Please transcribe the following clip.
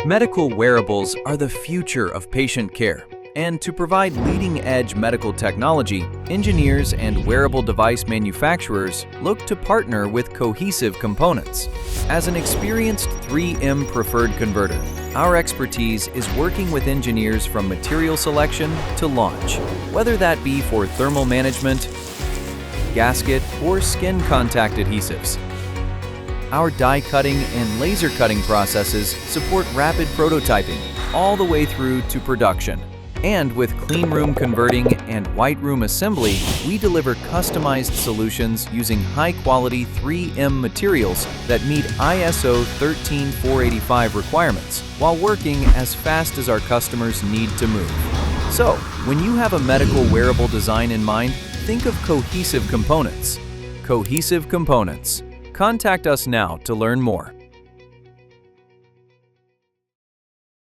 Medical wearables are the future of patient care, and to provide leading-edge medical technology, engineers and wearable device manufacturers look to partner with Cohesive Components. As an experienced 3M preferred converter, our expertise is working with engineers from material selection to launch, whether that be for thermal management, gasket, or skin contact adhesives. Our die cutting and laser cutting processes support rapid prototyping all the way through to production. And with clean room converting and white room assembly, we deliver customized solutions using high-quality 3M materials that meet ISO 13485 requirements while working as fast as our customers need to move. So, when you have a medical wearable design in mind, think of Cohesive Components. Cohesive Components. Contact us now to learn more.